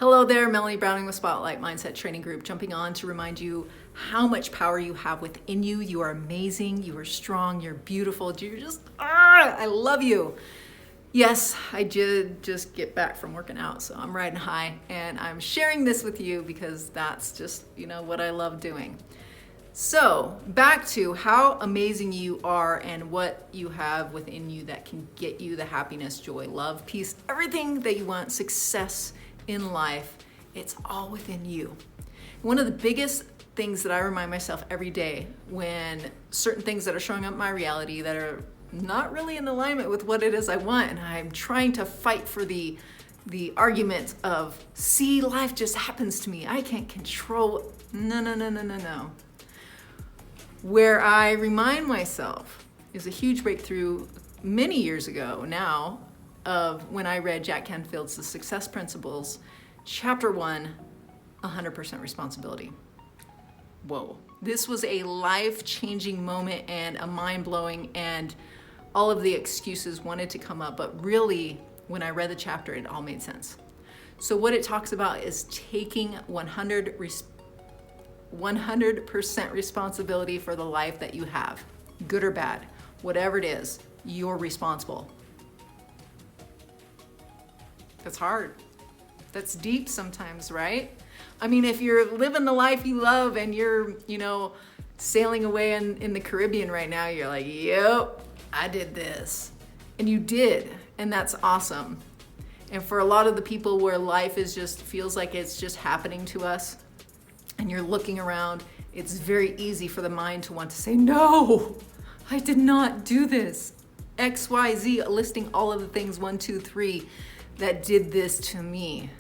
Hello there, Melanie Browning with Spotlight Mindset Training Group, jumping on to remind you how much power you have within you. You are amazing, you are strong, you're beautiful, you're just, I love you. Yes, I did just get back from working out, so I'm riding high, and I'm sharing this with you because that's just, what I love doing. So, back to how amazing you are and what you have within you that can get you the happiness, joy, love, peace, everything that you want, success in life. It's all within you. One of the biggest things that I remind myself every day when certain things that are showing up in my reality that are not really in alignment with what it is I want, and I'm trying to fight for the argument of, see, life just happens to me. I can't control. No. Where I remind myself is a huge breakthrough many years ago now of when I read Jack Canfield's The Success Principles, Chapter 1, 100% Responsibility. Whoa. This was a life-changing moment and a mind-blowing, and all of the excuses wanted to come up, but really, when I read the chapter, it all made sense. So what it talks about is taking 100% responsibility for the life that you have, good or bad, whatever it is, you're responsible. That's hard. That's deep sometimes, right? I mean, if you're living the life you love and you're, sailing away in the Caribbean right now, you're like, yep, I did this. And you did, and that's awesome. And for a lot of the people where life feels like it's just happening to us, and you're looking around, it's very easy for the mind to want to say, no, I did not do this. X, Y, Z, listing all of the things, 1, 2, 3, that did this to me.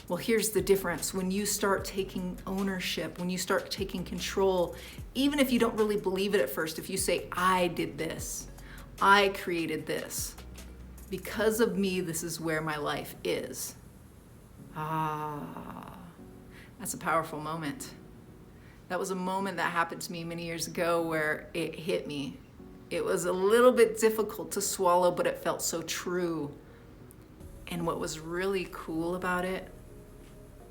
Well, here's the difference. When you start taking ownership, when you start taking control, even if you don't really believe it at first, if you say, I did this, I created this, because of me, this is where my life is. That's a powerful moment. That was a moment that happened to me many years ago where it hit me. It was a little bit difficult to swallow, but it felt so true. And what was really cool about it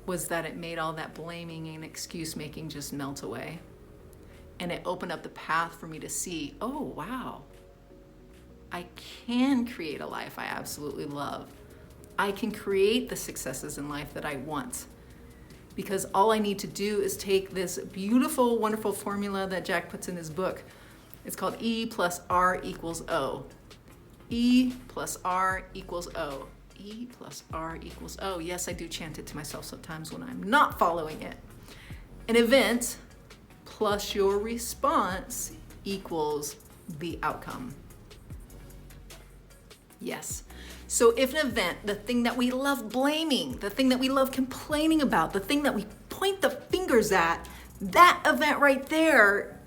was that it made all that blaming and excuse making just melt away. And it opened up the path for me to see, oh, wow, I can create a life I absolutely love. I can create the successes in life that I want. Because all I need to do is take this beautiful, wonderful formula that Jack puts in his book. It's called E plus R equals O. E plus R equals O. E plus R equals O. Yes, I do chant it to myself sometimes when I'm not following it. An event plus your response equals the outcome. Yes. So if an event, the thing that we love blaming, the thing that we love complaining about, the thing that we point the fingers at, that event right there,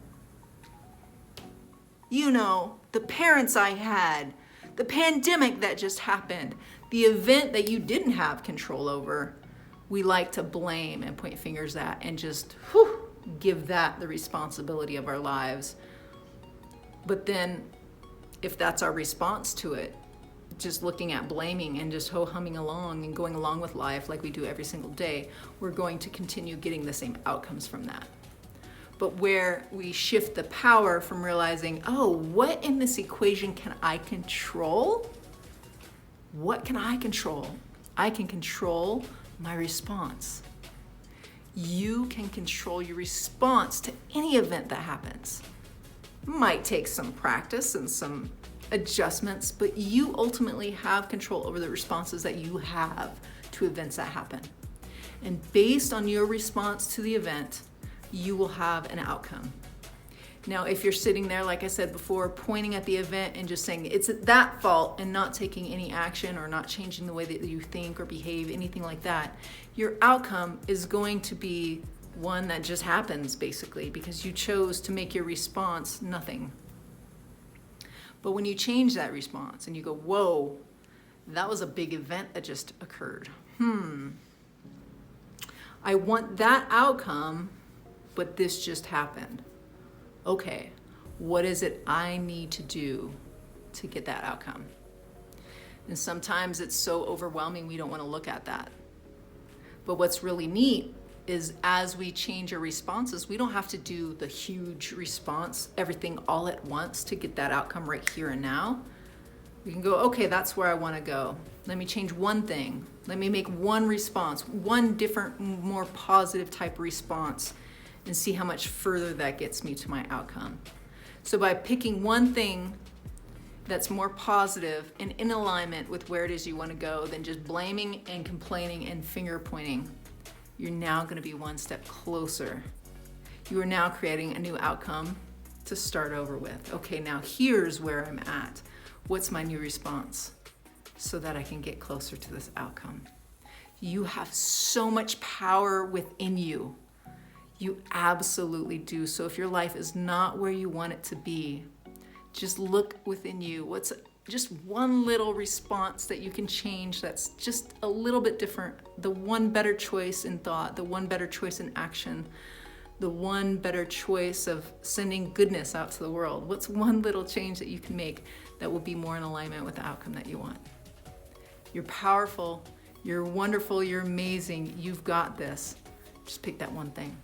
the parents I had, the pandemic that just happened, the event that you didn't have control over, we like to blame and point fingers at and just give that the responsibility of our lives. But then if that's our response to it, just looking at blaming and just humming along and going along with life like we do every single day, we're going to continue getting the same outcomes from that. But where we shift the power from realizing, oh, what in this equation can I control? What can I control? I can control my response. You can control your response to any event that happens. Might take some practice and some adjustments, but you ultimately have control over the responses that you have to events that happen. And based on your response to the event, you will have an outcome. Now, if you're sitting there, like I said before, pointing at the event and just saying it's that fault and not taking any action or not changing the way that you think or behave, anything like that, your outcome is going to be one that just happens, basically, because you chose to make your response nothing. But when you change that response and you go, whoa, that was a big event that just occurred. I want that outcome, but this just happened. Okay, what is it I need to do to get that outcome? And sometimes it's so overwhelming we don't want to look at that. But what's really neat is as we change our responses, we don't have to do the huge response, everything all at once to get that outcome right here and now. We can go, okay, that's where I want to go. Let me change one thing. Let me make one response, one different, more positive type response, and see how much further that gets me to my outcome. So by picking one thing that's more positive and in alignment with where it is you want to go than just blaming and complaining and finger pointing, you're now going to be one step closer. You are now creating a new outcome to start over with. Okay, now here's where I'm at. What's my new response so that I can get closer to this outcome? You have so much power within you. You absolutely do. So if your life is not where you want it to be, just look within you. What's just one little response that you can change that's just a little bit different? The one better choice in thought, the one better choice in action, the one better choice of sending goodness out to the world. What's one little change that you can make that will be more in alignment with the outcome that you want? You're powerful, you're wonderful, you're amazing, you've got this. Just pick that one thing.